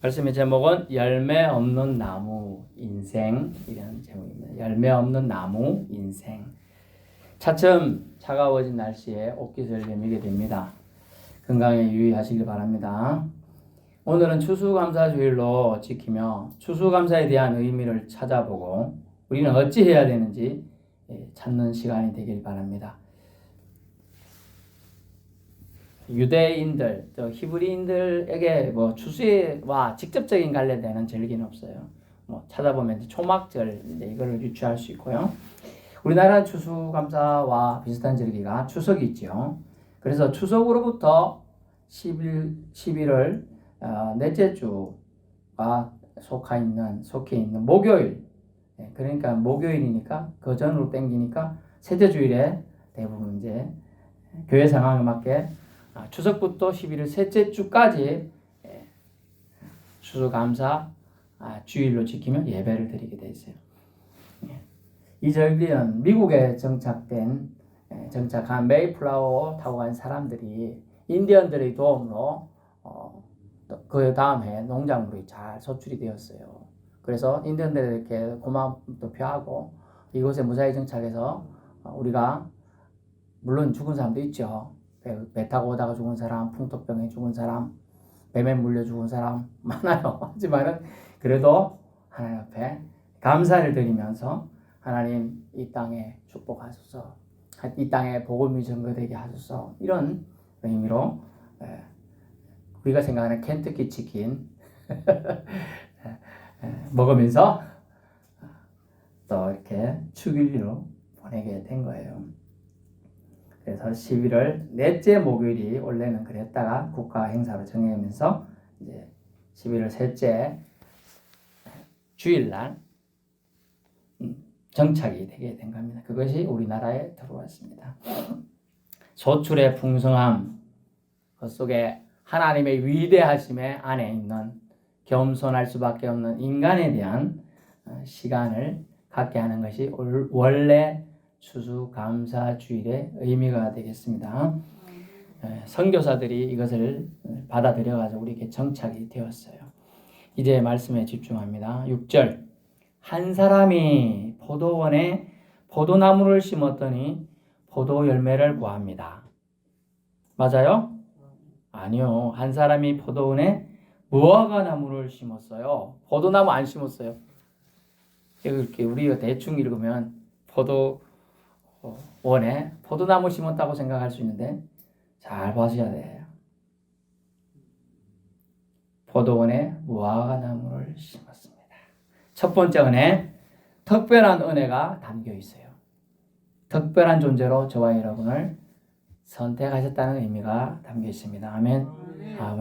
말씀의 제목은 열매 없는 나무 인생이라는 제목입니다. 열매 없는 나무 인생. 차츰 차가워진 날씨에 옷깃을 여미게 됩니다. 건강에 유의하시길 바랍니다. 오늘은 추수감사주일로 지키며 추수감사에 대한 의미를 찾아보고 우리는 어찌 해야 되는지 찾는 시간이 되길 바랍니다. 유대인들, 또 히브리인들에게 추수와 직접적인 관련되는 절기는 없어요. 찾아보면 초막절 이걸 유추할 수 있고요. 우리나라 추수감사와 비슷한 절기가 추석이 있죠. 그래서 추석으로부터 11월 넷째 주가 속해 있는 목요일, 그러니까 목요일이니까 그 전으로 땡기니까 셋째 주일에 대부분 이제 교회 상황에 맞게 추석부터 11월 셋째 주까지 추수감사 주일로 지키며 예배를 드리게 돼 있어요. 이 절기는 미국에 정착한 메이플라워 타고 간 사람들이 인디언들의 도움으로 그 다음 해 농작물이 잘 소출이 되었어요. 그래서 인디언들에게 고마움도 표하고 이곳에 무사히 정착해서 우리가 물론 죽은 사람도 있죠. 배 타고 오다가 죽은 사람, 풍토병에 죽은 사람, 뱀에 물려 죽은 사람 많아요. 하지만은 그래도 하나님 앞에 감사를 드리면서 하나님 이 땅에 축복하소서, 이 땅에 복음이 전거되게 하소서, 이런 의미로 우리가 생각하는 켄터키 치킨 먹으면서 또 이렇게 축일로 보내게 된 거예요. 그래서 11월 넷째 목요일이 원래는 그랬다가 국가 행사로 정해지면서 이제 11월 셋째 주일날 정착이 되게 된 겁니다. 그것이 우리나라에 들어왔습니다. 소출의 풍성함, 그 속에 하나님의 위대하심의 안에 있는 겸손할 수밖에 없는 인간에 대한 시간을 갖게 하는 것이 원래 추수감사주일의 의미가 되겠습니다. 선교사들이 이것을 받아들여가지고 우리에게 정착이 되었어요. 이제 말씀에 집중합니다. 6절. 한 사람이 포도원에 포도나무를 심었더니 포도 열매를 구합니다. 맞아요? 아니요. 한 사람이 포도원에 무화과 나무를 심었어요. 포도나무 안 심었어요. 이렇게 우리가 대충 읽으면 포도원에 포도나무 심었다고 생각할 수 있는데 잘 봐셔야 돼요. 포도원에 무화과 나무를 심었습니다. 첫 번째 은혜, 특별한 은혜가 담겨 있어요. 특별한 존재로 저와 여러분을 선택하셨다는 의미가 담겨 있습니다. 아멘.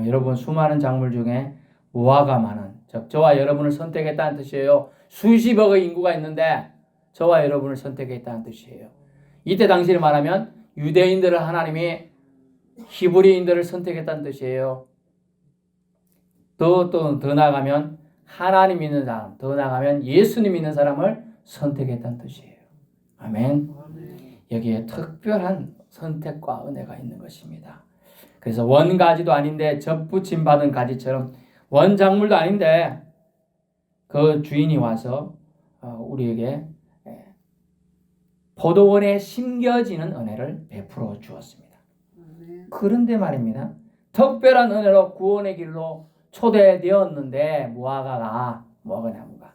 여러분 수많은 작물 중에 무화과 많은, 즉 저와 여러분을 선택했다는 뜻이에요. 수십억의 인구가 있는데 저와 여러분을 선택했다는 뜻이에요. 이때 당시를 말하면 유대인들을 하나님이 히브리인들을 선택했다는 뜻이에요. 더 나아가면 하나님 믿는 사람, 더 나아가면 예수님 믿는 사람을 선택했다는 뜻이에요. 아멘. 여기에 특별한 선택과 은혜가 있는 것입니다. 그래서 원가지도 아닌데 접붙임 받은 가지처럼 원작물도 아닌데 그 주인이 와서 우리에게 포도원에 심겨지는 은혜를 베풀어 주었습니다. 그런데 말입니다. 특별한 은혜로 구원의 길로 초대되었는데 무화과 나무가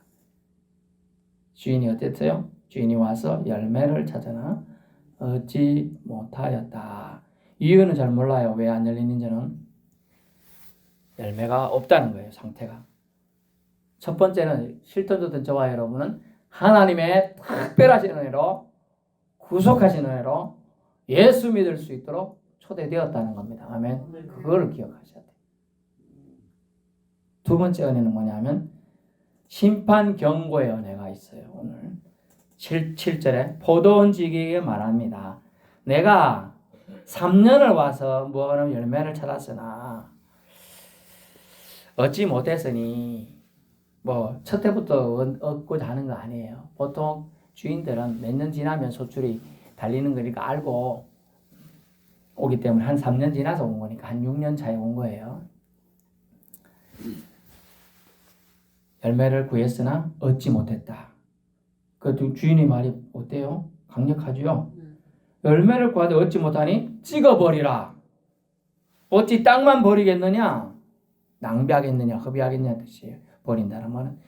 주인이 어땠어요? 주인이 와서 열매를 찾으나 얻지 못하였다. 이유는 잘 몰라요. 왜 안 열리는지는. 열매가 없다는 거예요. 상태가. 첫 번째는 실전 듣던 저와 여러분은 하나님의 특별하신 은혜로 구속하신 은혜로 예수 믿을 수 있도록 초대되었다는 겁니다. 아멘. 그걸 기억하셔야 돼요. 두 번째 은혜는 뭐냐면 심판 경고의 은혜가 있어요. 오늘 7절에 포도원 지기에게 말합니다. 내가 3년을 와서 무화과 열매를 찾았으나 얻지 못했으니 첫 해부터 얻고자 하는 거 아니에요. 보통 주인들은 몇 년 지나면 소출이 달리는 거니까 알고 오기 때문에 한 3년 지나서 온 거니까 한 6년 차에 온 거예요. 열매를 구했으나 얻지 못했다. 그 주인의 말이 어때요? 강력하죠? 열매를 구하되 얻지 못하니 찍어버리라. 어찌 땅만 버리겠느냐? 낭비하겠느냐? 허비하겠냐 뜻이에요. 버린다는 말은.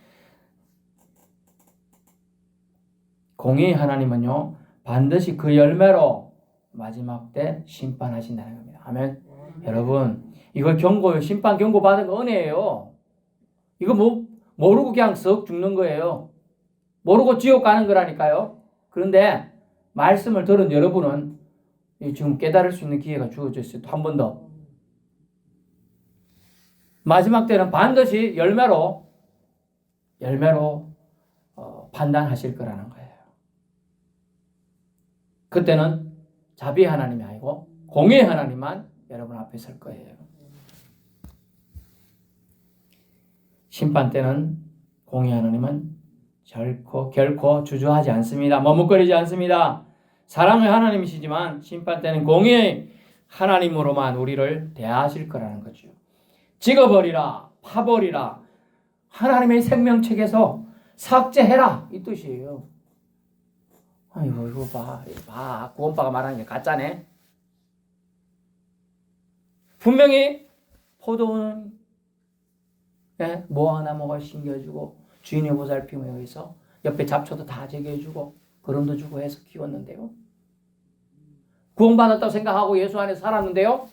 공의 하나님은요, 반드시 그 열매로 마지막 때 심판하신다는 겁니다. 아멘. 여러분, 이거 경고요. 심판 경고 받은 거 은혜예요. 이거 모르고 그냥 썩 죽는 거예요. 모르고 지옥 가는 거라니까요. 그런데 말씀을 들은 여러분은 지금 깨달을 수 있는 기회가 주어져 있어요. 또 한 번 더. 마지막 때는 반드시 열매로 판단하실 거라는 거예요. 그때는 자비의 하나님이 아니고 공의의 하나님만 여러분 앞에 설 거예요. 심판 때는 공의의 하나님은 결코 주저하지 않습니다. 머뭇거리지 않습니다. 사랑의 하나님이시지만 심판 때는 공의의 하나님으로만 우리를 대하실 거라는 거죠. 찍어버리라, 파버리라, 하나님의 생명책에서 삭제해라 이 뜻이에요. 아이고 이거 봐 구원파가 말하는 게 가짜네. 분명히 포도는 뭐 하나 뭐가 심겨주고 주인의 보살핌에 의해서 옆에 잡초도 다 제거해주고 거름도 주고 해서 키웠는데요. 구원받았다고 생각하고 예수 안에서 살았는데요.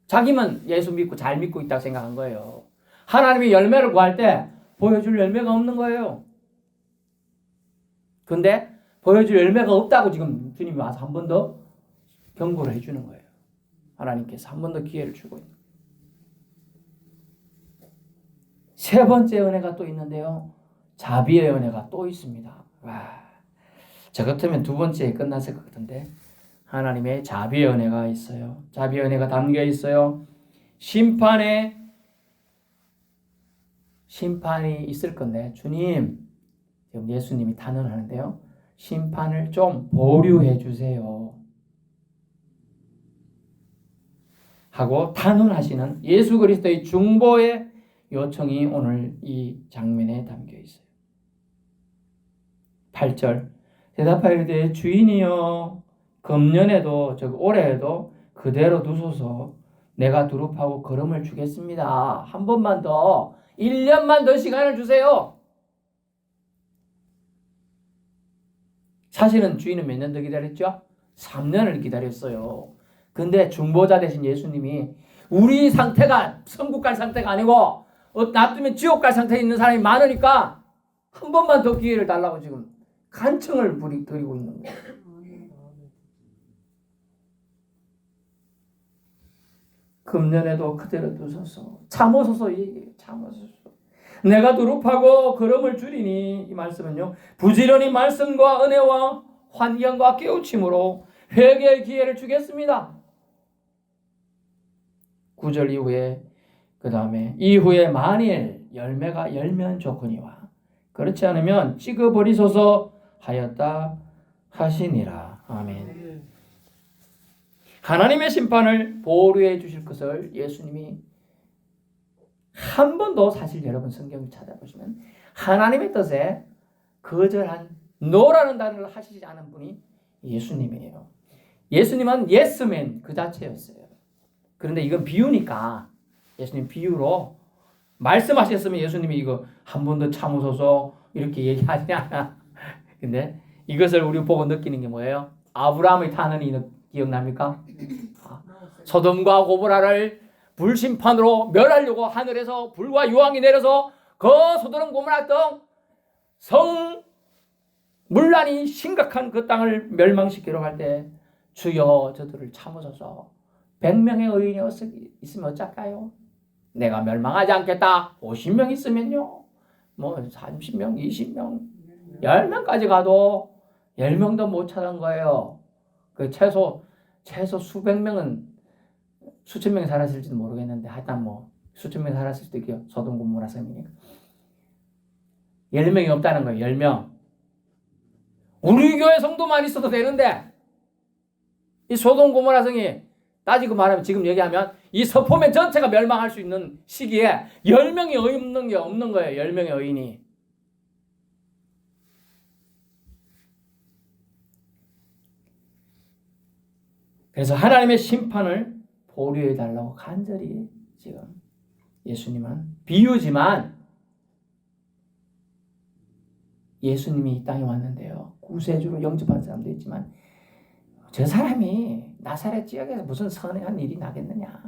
자기만 예수 믿고 잘 믿고 있다고 생각한 거예요. 하나님이 열매를 구할 때 보여줄 열매가 없는 거예요. 근데 보여줄 열매가 없다고 지금 주님이 와서 한 번 더 경고를 해주는 거예요. 하나님께서 한 번 더 기회를 주고 있는 거예요. 세 번째 은혜가 또 있는데요. 자비의 은혜가 또 있습니다. 저 같으면 두 번째에 끝났을 것 같은데 하나님의 자비의 은혜가 있어요. 자비의 은혜가 담겨 있어요. 심판이 있을 건데 주님, 지금 예수님이 탄원하는데요. 심판을 좀 보류해 주세요. 하고 탄원하시는 예수 그리스도의 중보의 요청이 오늘 이 장면에 담겨 있어요. 8절 대답하이르되 주인이여 금년에도 즉 올해에도 그대로 두소서 내가 두릅하고 걸음을 주겠습니다. 한 번만 더 1년만 더 시간을 주세요. 사실은 주인은 몇 년 더 기다렸죠? 3년을 기다렸어요. 근데 중보자 되신 예수님이 우리 상태가 천국 갈 상태가 아니고 놔두면 지옥 갈 상태에 있는 사람이 많으니까 한 번만 더 기회를 달라고 지금 간청을 드리고 있는 거예요. 금년에도 그대로 두소서 참으소서 참으소서 내가 두릅하고 걸음을 줄이니 이 말씀은요 부지런히 말씀과 은혜와 환경과 깨우침으로 회개의 기회를 주겠습니다. 9절 이후에 그 다음에 이후에 만일 열매가 열면 좋거니와 그렇지 않으면 찍어버리소서 하였다 하시니라. 아멘. 하나님의 심판을 보류해 주실 것을 예수님이 한 번도 사실 여러분 성경을 찾아보시면 하나님의 뜻에 거절한 노라는 단어를 하시지 않은 분이 예수님이에요. 예수님은 예스맨 그 자체였어요. 그런데 이건 비유니까 예수님 비유로 말씀하셨으면 예수님이 이거 한 번 더 참으소서 이렇게 얘기하지 않아. 근데 이것을 우리 보고 느끼는 게 뭐예요? 아브라함의 탄원이 기억납니까? 소돔과 고모라를 불심판으로 멸하려고 하늘에서 불과 유황이 내려서 그 소돔 고모라 등 성문란이 심각한 그 땅을 멸망시키러 갈 때 주여 저들을 참으소서 100명의 의인이 있으면 어쩔까요? 내가 멸망하지 않겠다. 50명 있으면요. 뭐 30명, 20명, 10명까지 가도 10명도 못 찾은 거예요. 그 최소 수백 명은 수천 명이 살았을지도 모르겠는데 하여튼 뭐 수천 명이 살았을 수도 있고요. 소돔 고모라 성이니까 10명이 없다는 거예요. 10명. 우리 교회 성도만 있어도 되는데 이 소돔 고모라 성이 따지고 말하면 지금 얘기하면 이 서포면 전체가 멸망할 수 있는 시기에 10명이 없는 게 없는 거예요. 10명의 의인이. 그래서 하나님의 심판을 보류해 달라고 간절히 지금 예수님은 비유지만 예수님이 이 땅에 왔는데요. 구세주로 영접한 사람도 있지만 저 사람이 나사렛 지역에서 무슨 선행한 일이 나겠느냐.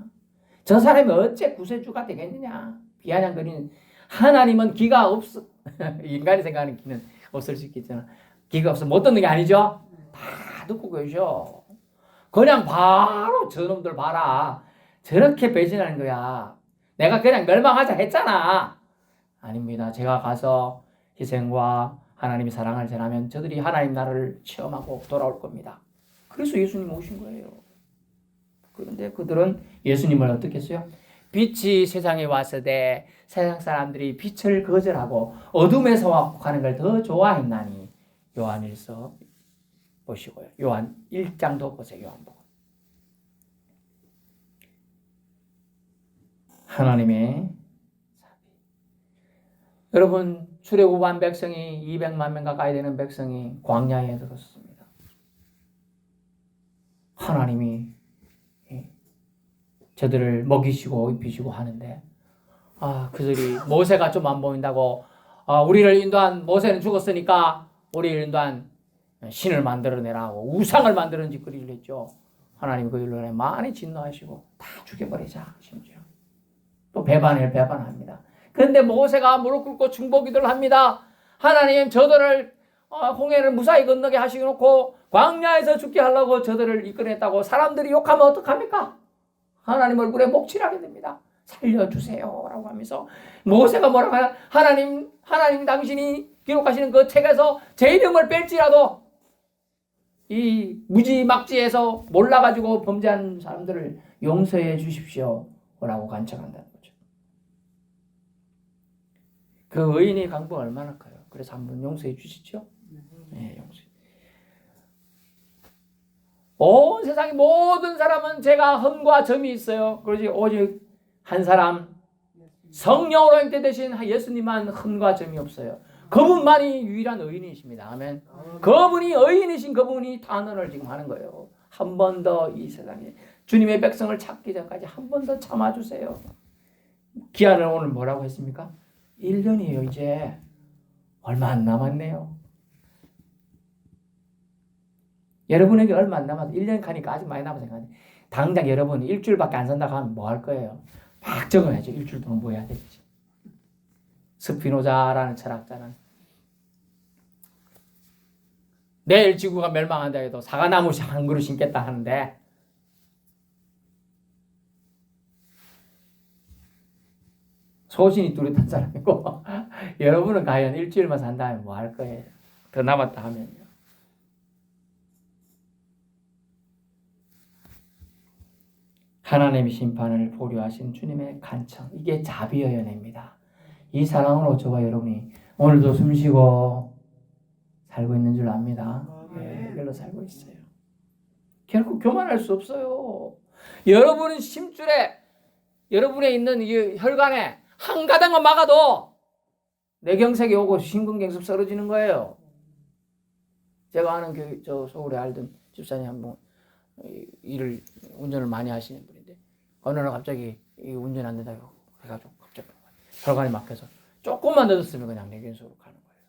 저 사람이 어째 구세주가 되겠느냐. 비아냥거리는 하나님은 기가 없어. 인간이 생각하는 기는 없을 수 있겠지만 기가 없어 못 듣는 게 아니죠. 다 듣고 계셔. 그냥 바로 저놈들 봐라. 저렇게 배신하는 거야. 내가 그냥 멸망하자 했잖아. 아닙니다. 제가 가서 희생과 하나님의 사랑을 전하면 저들이 하나님 나라를 체험하고 돌아올 겁니다. 그래서 예수님 오신 거예요. 그런데 그들은 예수님을 어떻게 했어요? 빛이 세상에 왔으되 세상 사람들이 빛을 거절하고 어둠에서 와가는 걸 더 좋아했나니. 요한일서 보시고요. 요한 1장도 보세요. 요한복음. 하나님의 자비. 여러분 출애굽한 백성이 200만 명 가까이 되는 백성이 광야에 들었습니다. 하나님이 저들을 먹이시고 입히시고 하는데 그들이 모세가 좀 안 보인다고 우리를 인도한 모세는 죽었으니까 우리를 인도한 신을 만들어내라고 우상을 만드는 짓거리를 했죠. 하나님 그 일로 많이 진노하시고 다 죽여버리자. 심지어 또 배반합니다. 그런데 모세가 무릎 꿇고 중보기도를 합니다. 하나님 저들을 홍해를 무사히 건너게 하시놓고 광야에서 죽게 하려고 저들을 이끌어냈다고 사람들이 욕하면 어떡합니까? 하나님 얼굴에 목칠하게 됩니다. 살려주세요 라고 하면서 모세가 뭐라고 하냐. 하나님 당신이 기록하시는 그 책에서 제 이름을 뺄지라도 이 무지막지에서 몰라가지고 범죄한 사람들을 용서해 주십시오 라고 간청한다는 거죠. 그 의인의 강부가 얼마나 커요. 그래서 한번 용서해 주시죠. 네, 용서해. 온 세상의 모든 사람은 제가 흠과 점이 있어요. 그러지 오직 한 사람 성령으로 잉태되신 예수님만 흠과 점이 없어요. 그분만이 유일한 의인이십니다. 아멘. 그분이 의인이신 그분이 단언을 지금 하는 거예요. 한 번 더 이 세상에 주님의 백성을 찾기 전까지 한 번 더 참아주세요. 기한을 오늘 뭐라고 했습니까? 1년이에요. 이제 얼마 안 남았네요. 여러분에게 얼마 안 남아서 1년 가니까 아직 많이 남아서 생각하는데 당장 여러분 일주일밖에 안 산다고 하면 뭐 할 거예요? 막 적어야죠. 일주일 동안 뭐 해야 될지. 스피노자라는 철학자는 내일 지구가 멸망한다 해도 사과나무 한 그루 심겠다 하는데 소신이 뚜렷한 사람이고 여러분은 과연 일주일만 산다면 뭐 할 거예요? 더 남았다 하면요. 하나님의 심판을 보류하신 주님의 간청, 이게 자비의 연애입니다. 이 사랑으로 저와 여러분이 오늘도 숨쉬고 살고 있는 줄 압니다. 네, 이걸로 살고 있어요. 결코 교만할 수 없어요. 여러분은 심줄에 여러분에 있는 이 혈관에 한 가닥만 막아도 뇌경색이 오고 심근경색 쓰러지는 거예요. 제가 아는 서울에 알던 집사님 한 분 운전을 많이 하시는 분인데 어느 날 갑자기 운전 안 된다고 해가지고 갑자기 혈관이 막혀서 조금만 늦었으면 그냥 뇌경색으로 가는 거예요.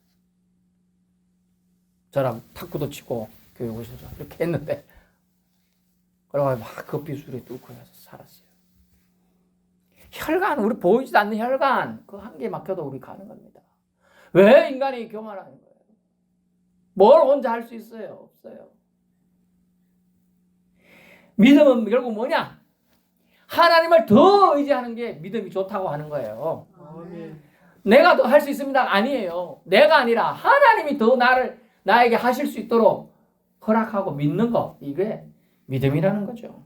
저랑 탁구도 치고 교회 오셔서 이렇게 했는데 그래가지고 막 급비술에 뚫고 해서 살았어요. 혈관, 우리 보이지도 않는 혈관, 그 한 개 막혀도 우리 가는 겁니다. 왜 인간이 교만하는 거예요? 뭘 혼자 할 수 있어요? 없어요. 믿음은 결국 뭐냐? 하나님을 더 의지하는 게 믿음이 좋다고 하는 거예요. 아멘. 내가 더 할 수 있습니다. 아니에요. 내가 아니라 하나님이 더 나에게 하실 수 있도록 허락하고 믿는 거, 이게 믿음이라는 거죠.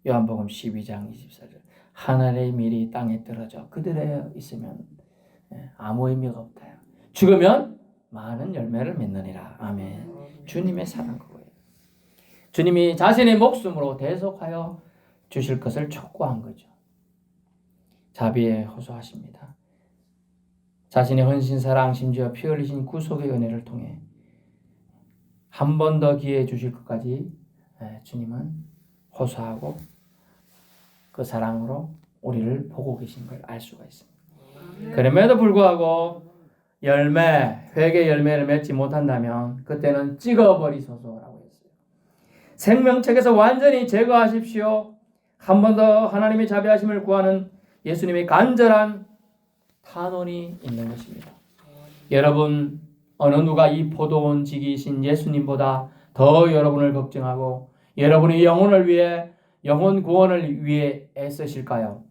요한복음 12장 24절 하늘의 밀이 땅에 떨어져 그들에 있으면 아무 의미가 없다. 죽으면 많은 열매를 맺느니라. 아멘. 주님의 사랑 그거예요. 주님이 자신의 목숨으로 대속하여 주실 것을 촉구한 거죠. 자비에 호소하십니다. 자신의 헌신, 사랑, 심지어 피 흘리신 구속의 은혜를 통해 한 번 더 기회 주실 것까지 주님은 호소하고 그 사랑으로 우리를 보고 계신 걸 알 수가 있습니다. 그럼에도 불구하고 회개 열매를 맺지 못한다면 그때는 찍어버리소서라고 했어요. 생명책에서 완전히 제거하십시오. 한 번 더 하나님의 자비하심을 구하는 예수님의 간절한 탄원이 있는 것입니다. 여러분, 어느 누가 이 포도원 지기신 예수님보다 더 여러분을 걱정하고 여러분의 영혼을 위해, 영혼 구원을 위해 애쓰실까요?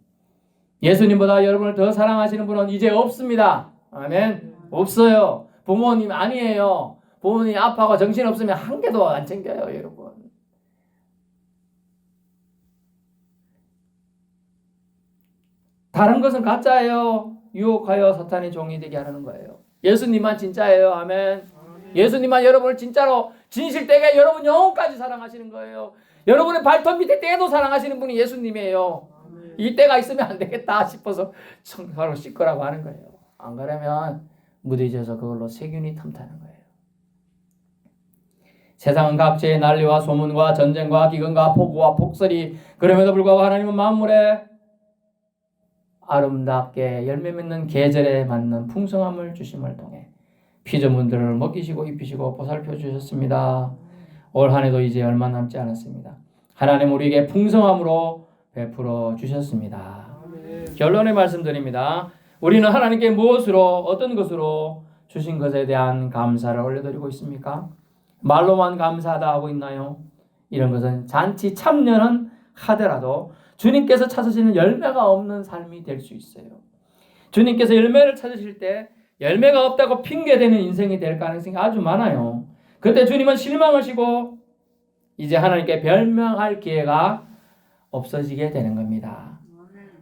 예수님보다 여러분을 더 사랑하시는 분은 이제 없습니다. 아멘. 없어요. 부모님 아니에요. 부모님 아파하고 정신없으면 한 개도 안 챙겨요, 여러분. 다른 것은 가짜예요. 유혹하여 사탄의 종이 되게 하는 거예요. 예수님만 진짜예요. 아멘. 예수님만 여러분을 진짜로 진실되게 여러분 영혼까지 사랑하시는 거예요. 여러분의 발톱 밑에 때도 사랑하시는 분이 예수님이에요. 이 때가 있으면 안 되겠다 싶어서 바로 씻으라고 하는 거예요. 안 그러면 무뎌져서 그걸로 세균이 틈타는 거예요. 세상은 각지의 난리와 소문과 전쟁과 기근과 폭우와 폭설이, 그럼에도 불구하고 하나님은 만물에 아름답게 열매 맺는 계절에 맞는 풍성함을 주심을 통해 피조물들을 먹이시고 입히시고 보살펴 주셨습니다. 올 한 해도 이제 얼마 남지 않았습니다. 하나님 우리에게 풍성함으로 베풀어 주셨습니다. 결론의 말씀드립니다. 우리는 하나님께 무엇으로, 어떤 것으로 주신 것에 대한 감사를 올려드리고 있습니까? 말로만 감사하다 하고 있나요? 이런 것은 잔치 참여는 하더라도 주님께서 찾으시는 열매가 없는 삶이 될 수 있어요. 주님께서 열매를 찾으실 때 열매가 없다고 핑계대는 인생이 될 가능성이 아주 많아요. 그때 주님은 실망하시고 이제 하나님께 변명할 기회가 없어지게 되는 겁니다.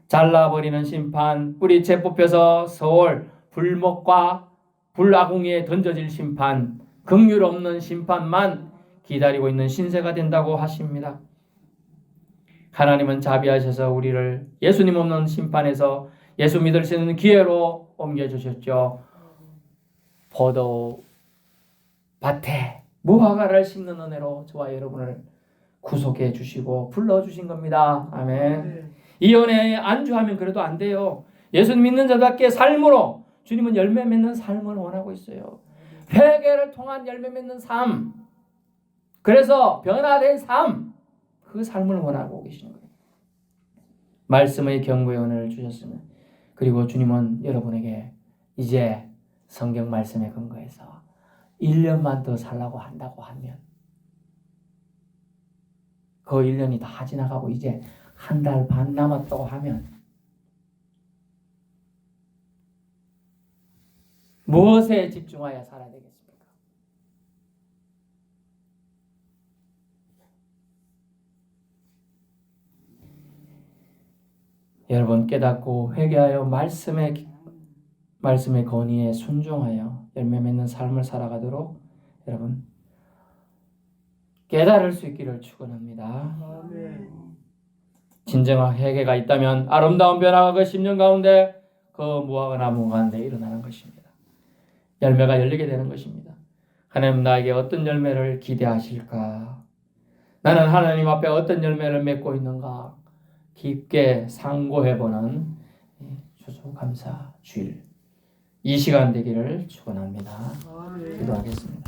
잘라버리는 심판, 뿌리채 뽑혀서 서울 불목과 불아궁이에 던져질 심판, 긍휼 없는 심판만 기다리고 있는 신세가 된다고 하십니다. 하나님은 자비하셔서 우리를 예수님 없는 심판에서 예수 믿을 수 있는 기회로 옮겨주셨죠. 포도밭에 무화과를 심는 은혜로 저와 여러분을 구속해 주시고 불러주신 겁니다. 아멘. 이 은혜에 안주하면 그래도 안 돼요. 예수님 믿는 자답게 삶으로 주님은 열매 맺는 삶을 원하고 있어요. 회개를 통한 열매 맺는 삶, 그래서 변화된 삶, 그 삶을 원하고 계시는 거예요. 말씀의 경고의 은혜를 주셨으면, 그리고 주님은 여러분에게 이제 성경 말씀에 근거해서 1년만 더 살라고 한다고 하면, 그 1년이 다 지나가고 이제 한 달 반 남았다고 하면 무엇에 집중하여 살아야 되겠습니까? 여러분, 깨닫고 회개하여 말씀의 건의에 순종하여 열매 맺는 삶을 살아가도록 여러분 깨달을 수 있기를 축원합니다. 진정한 회개가 있다면 아름다운 변화가 그 10년 가운데 그 무화과 나무 가운데 일어나는 것입니다. 열매가 열리게 되는 것입니다. 하나님 나에게 어떤 열매를 기대하실까? 나는 하나님 앞에 어떤 열매를 맺고 있는가? 깊게 상고해보는 추수감사 주일 이 시간 되기를 축원합니다. 기도하겠습니다.